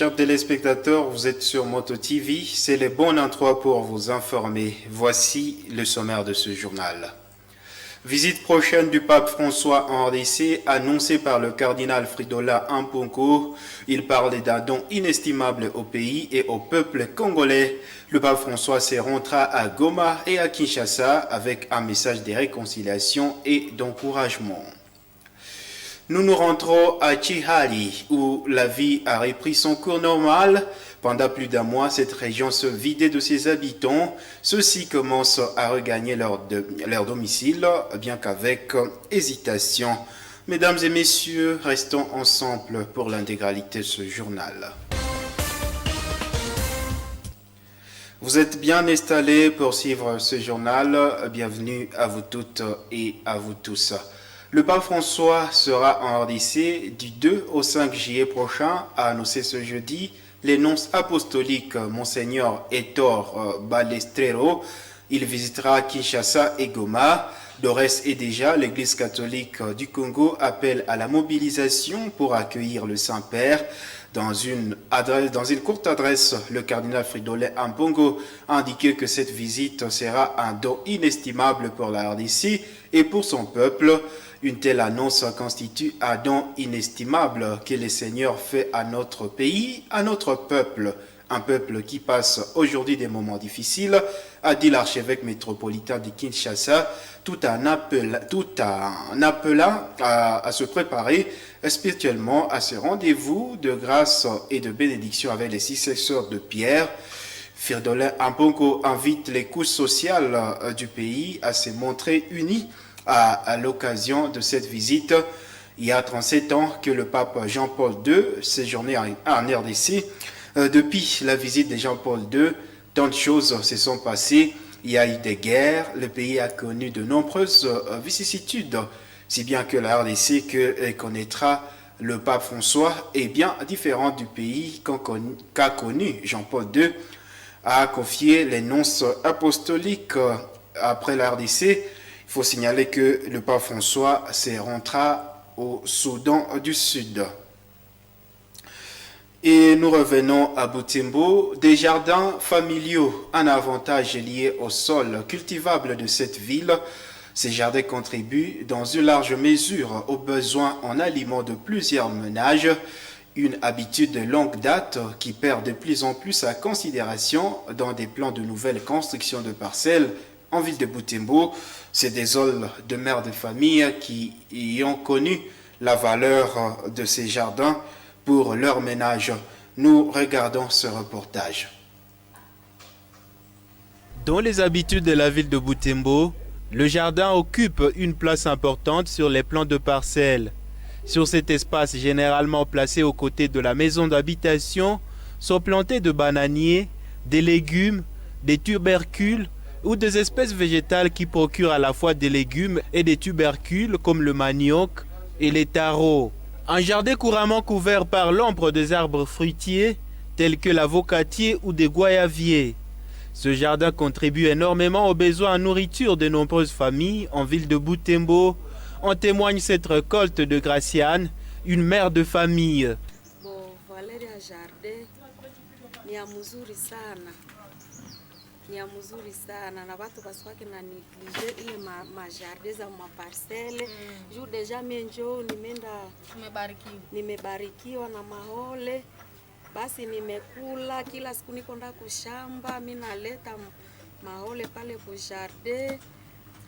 Chers téléspectateurs, vous êtes sur Moto TV, c'est le bon endroit pour vous informer. Voici le sommaire de ce journal. Visite prochaine du pape François en RDC, annoncée par le cardinal Fridolin Ampongo. Il parle d'un don inestimable au pays et au peuple congolais. Le pape François se rendra à Goma et à Kinshasa avec un message de réconciliation et d'encouragement. Nous nous rentrons à Chihali, où la vie a repris son cours normal. Pendant plus d'un mois, cette région se vidait de ses habitants. Ceux-ci commencent à regagner leur domicile, bien qu'avec hésitation. Mesdames et messieurs, restons ensemble pour l'intégralité de ce journal. Vous êtes bien installés pour suivre ce journal. Bienvenue à vous toutes et à vous tous. Le pape François sera en RDC du 2 au 5 juillet prochain, a annoncé ce jeudi l'énonce apostolique Monseigneur Héctor Balestrero. Il visitera Kinshasa et Goma. D'ores et déjà, l'Église catholique du Congo appelle à la mobilisation pour accueillir le Saint-Père. Dans une courte adresse, le cardinal Fridolin Ampongo a indiqué que cette visite sera un don inestimable pour la RDC et pour son peuple. Une telle annonce constitue un don inestimable que le Seigneur fait à notre pays, à notre peuple. Un peuple qui passe aujourd'hui des moments difficiles, a dit l'archevêque métropolitain de Kinshasa, tout en appelant à se préparer spirituellement à ce rendez-vous de grâce et de bénédiction avec les successeurs de Pierre. Fridolin Ampongo invite les couches sociales du pays à se montrer unis à l'occasion de cette visite. Il y a 37 ans que le pape Jean-Paul II séjournait en RDC. Depuis la visite de Jean-Paul II, tant de choses se sont passées. Il y a eu des guerres, le pays a connu de nombreuses vicissitudes, si bien que la RDC que connaîtra le pape François est bien différente du pays qu'a connu Jean-Paul II, a confié l'énonce apostolique après la RDC. Il faut signaler que le pape François se rendra au Soudan du Sud. Et nous revenons à Butembo. Des jardins familiaux, un avantage lié au sol cultivable de cette ville. Ces jardins contribuent dans une large mesure aux besoins en aliments de plusieurs ménages. Une habitude de longue date qui perd de plus en plus sa considération dans des plans de nouvelles constructions de parcelles en ville de Butembo. C'est des halls de mères de famille qui y ont connu la valeur de ces jardins pour leur ménage. Nous regardons ce reportage. Dans les habitudes de la ville de Butembo, le jardin occupe une place importante sur les plans de parcelles. Sur cet espace généralement placé aux côtés de la maison d'habitation, sont plantés de bananiers, des légumes, des tubercules ou des espèces végétales qui procurent à la fois des légumes et des tubercules comme le manioc et les taros. Un jardin couramment couvert par l'ombre des arbres fruitiers tels que l'avocatier ou des goyaviers. Ce jardin contribue énormément aux besoins en nourriture de nombreuses familles en ville de Butembo. En témoigne cette récolte de Graciane, une mère de famille. Valeria Jardin ni ya mzuri sana. Ni ya mzuri sana na watu basiwake na neglige ile majardin za maparcele. Juu deja mie njoo nimebarikiwa na mahole. Basi nimekula kila siku niko nda kushamba, mimi naleta mahole pale ku jardin.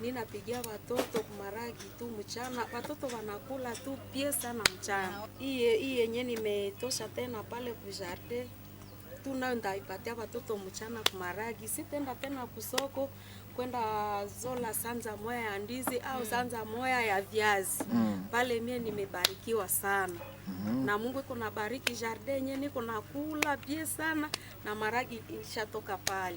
Ninapigia watoto kumaragi tu mchana, watoto wanakula tu pie sana mchana. Hii yenye nimetosha tena pale ku jardin. Tuna ndaipatia watoto mchana kumaragi, sitenda tena kusoko kwenda zola sanza moya ya ndizi au sanza moya ya viazi. Pale mie nimebarikiwa sana. Na Mungu kuna bariki jardin yenye niko nakula pie sana na maragi ishatoka pale.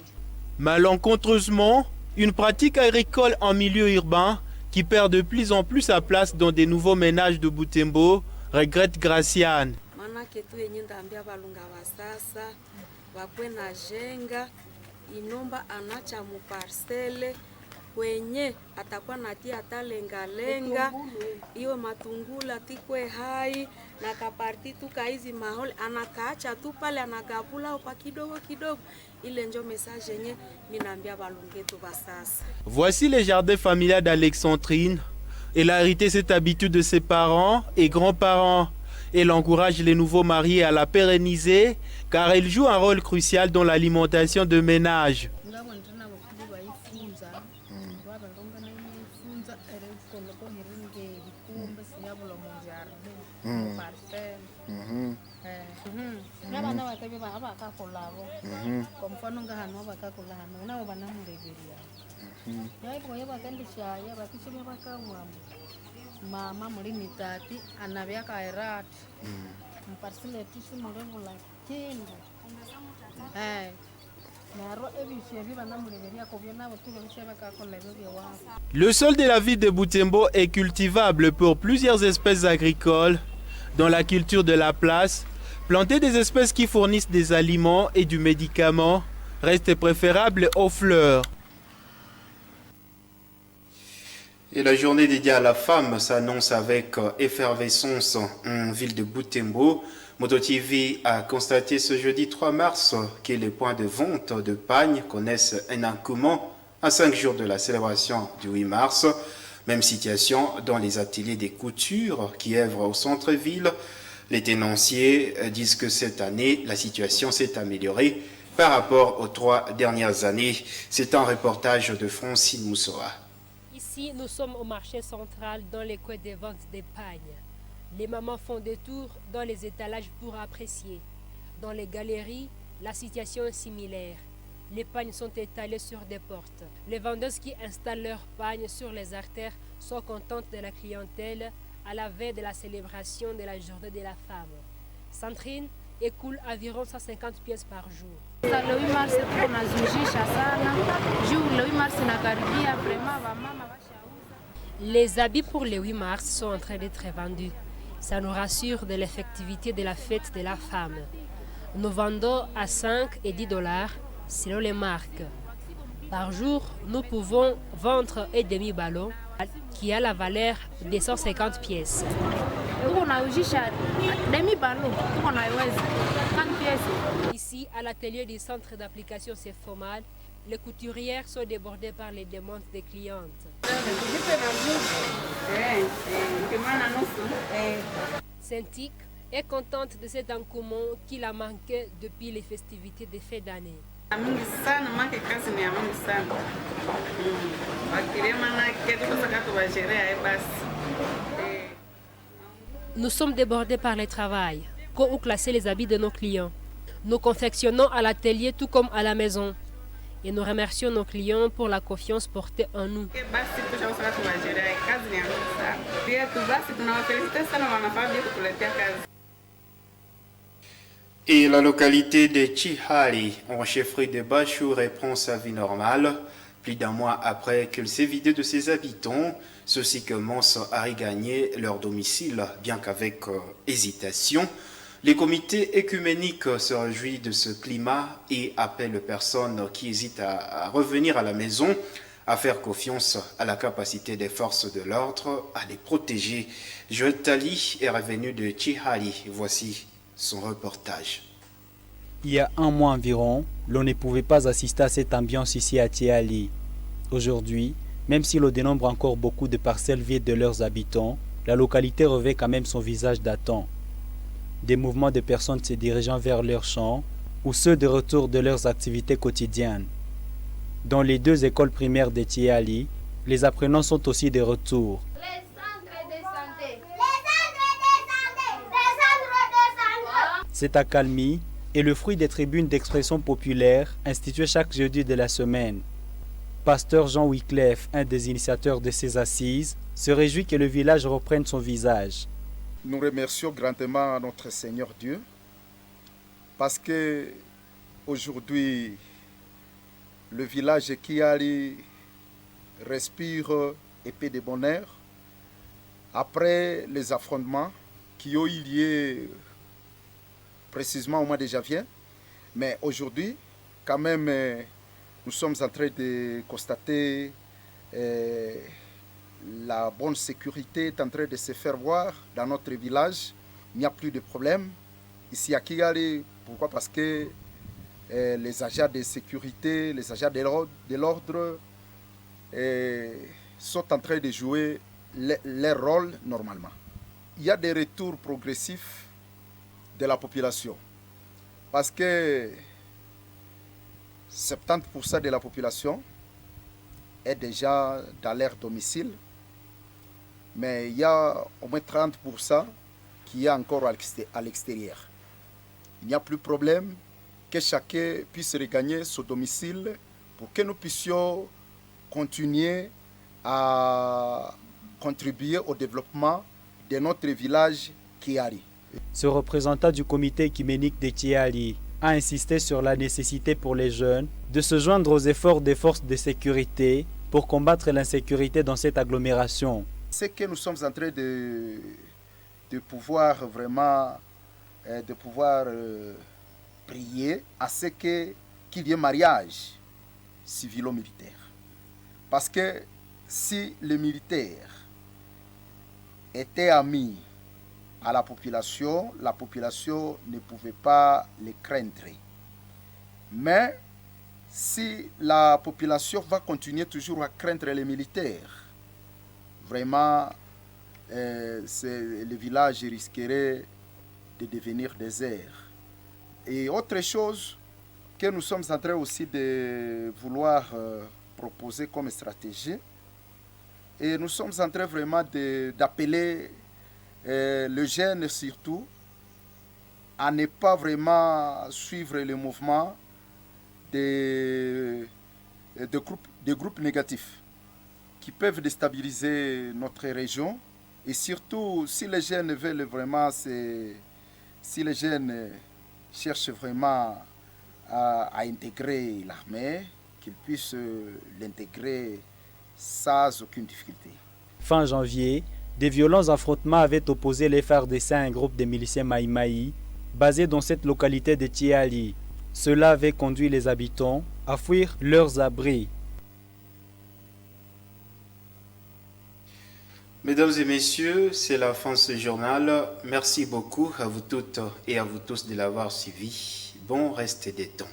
Malencontreusement, une pratique agricole en milieu urbain qui perd de plus en plus sa place dans des nouveaux ménages de Butembo, regrette Graciane. Manake tu yenye ndaambia balunga wa sasa wakwe na jenga inomba anacha mu parcele kwenye atakuwa natia hata lengalenga iwe matungula tikwe hai na kaparti tu kaizi mahole anakaacha tu pale anagabula kwa kidogo kidogo. Ile njo message yenye ninaambia balungetu basasa. Voici les jardins familiaux d'Alexandrine. Elle a hérité cette habitude de ses parents et grands-parents. Elle encourage les nouveaux mariés à la pérenniser car elle joue un rôle crucial dans l'alimentation de ménage. Mama mulini tati anavya kairati mparsile tisi murevu la kindu naro ebishevi bana muleveria ko byona batulo bishebe ka kolebe byewa. Le sol de la ville de Butembo est cultivable pour plusieurs espèces agricoles. Dans la culture de la place, planter des espèces qui fournissent des aliments et du médicament reste préférable aux fleurs. Et la journée dédiée à la femme s'annonce avec effervescence en ville de Butembo. MotoTV a constaté ce jeudi 3 mars que les points de vente de pagnes connaissent un engouement à 5 jours de la célébration du 8 mars. Même situation dans les ateliers des coutures qui œuvrent au centre-ville. Les tenanciers disent que cette année, la situation s'est améliorée par rapport aux 3 dernières années. C'est un reportage de Francine Moussoa. Ici, nous sommes au marché central dans les coins des ventes des pagnes. Les mamans font des tours dans les étalages pour apprécier. Dans les galeries, la situation est similaire. Les pagnes sont étalées sur des portes. Les vendeuses qui installent leurs pagnes sur les artères sont contentes de la clientèle à la veille de la célébration de la journée de la femme. Sandrine écoule environ 150 pièces par jour. Le 8 mars tunazujisha sana. Juu le 8 mars nakaribia vraiment mama bashauza. Les habits pour le 8 mars sont en train d'être vendus. Ça nous rassure de l'effectivité de la fête de la femme. Nous vendons à 5 et 10 dollars selon les marques. Par jour, nous pouvons vendre un demi-ballon qui a la valeur de 150 pièces. Ici, à l'atelier du centre d'application CEFOMAL, les couturières sont débordées par les demandes des clientes. Cintiq est contente de cet engouement qu'il a manqué depuis les festivités des fêtes d'année. Nous sommes débordés par le travail. Où classer les habits de nos clients? Nous confectionnons à l'atelier tout comme à la maison. Et nous remercions nos clients pour la confiance portée en nous. Et la localité de Chihali, en chefferie de Bachou, reprend sa vie normale. Plus d'un mois après qu'elle s'est vidée de ses habitants, ceux-ci commencent à regagner leur domicile, bien qu'avec hésitation. Les comités écuméniques se réjouissent de ce climat et appellent les personnes qui hésitent à revenir à la maison à faire confiance à la capacité des forces de l'ordre à les protéger. Joël Tali est revenu de Chihali. Voici son reportage. Il y a un mois environ, l'on ne pouvait pas assister à cette ambiance ici à Chihali. Aujourd'hui, même si l'on dénombre encore beaucoup de parcelles vides de leurs habitants, la localité revêt quand même son visage datant. Des mouvements de personnes se dirigeant vers leurs champs ou ceux de retour de leurs activités quotidiennes. Dans les 2 écoles primaires de Chihali, les apprenants sont aussi de retour. Cette accalmie est le fruit des tribunes d'expression populaire instituées chaque jeudi de la semaine. Pasteur Jean Wyclef, un des initiateurs de ces assises, se réjouit que le village reprenne son visage. Nous remercions grandement notre Seigneur Dieu parce que aujourd'hui le village de Chihali respire et paix de bonheur après les affrontements qui ont eu lieu précisément au mois de janvier. Mais aujourd'hui, quand même, nous sommes en train de constater la bonne sécurité est en train de se faire voir dans notre village. Il n'y a plus de problème. Ici à Kigali, pourquoi? Parce que les agents de sécurité, les agents de l'ordre sont en train de jouer leur rôle normalement. Il y a des retours progressifs de la population parce que 70% de la population est déjà dans leur domicile, mais il y a au moins 30% qui est encore à l'extérieur. Il n'y a plus de problème que chacun puisse regagner son domicile pour que nous puissions continuer à contribuer au développement de notre village Kiali. Ce représentant du comité écuménique de Kiali a insisté sur la nécessité pour les jeunes de se joindre aux efforts des forces de sécurité pour combattre l'insécurité dans cette agglomération. Ce que nous sommes en train de pouvoir vraiment prier à ce qu'il y ait mariage civilo-militaire. Parce que si les militaires étaient amis à la population ne pouvait pas les craindre. Mais si la population va continuer toujours à craindre les militaires, vraiment, le village risquerait de devenir désert. Et autre chose que nous sommes en train aussi de vouloir proposer comme stratégie, et nous sommes en train vraiment d'appeler le jeune surtout à ne pas vraiment suivre le mouvement des groupes négatifs qui peuvent déstabiliser notre région. Et surtout, si les jeunes veulent vraiment, si les jeunes cherchent vraiment à intégrer l'armée, qu'ils puissent l'intégrer sans aucune difficulté. Fin janvier, des violents affrontements avaient opposé les FARDC à un groupe de miliciens Maïmaï basé dans cette localité de Kiali. Cela avait conduit les habitants à fuir leurs abris. Mesdames et messieurs, c'est la fin de ce journal. Merci beaucoup à vous toutes et à vous tous de l'avoir suivi. Bon reste des temps.